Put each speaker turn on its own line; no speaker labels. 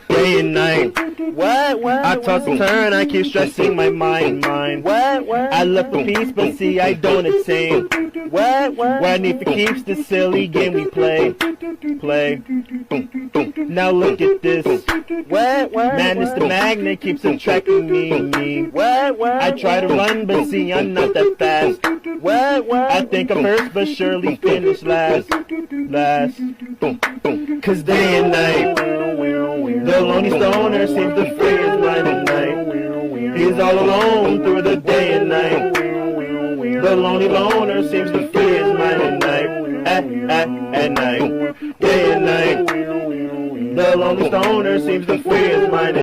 Day and night. I toss and turn, I keep stressing my mind. I look for peace, but see I don't attain. Where I need for keeps the silly game we play. Now look at this. Man, it's the magnet keeps attracting me. I try to run, but see I'm not that fast. I think I'm first, but surely finish last. Cause day and night, the lonely stoner seems to free his mind at night. He's all alone through the day and night. The lonely loner seems to free his mind at night. At night, day and night. The lonely stoner seems to free his mind.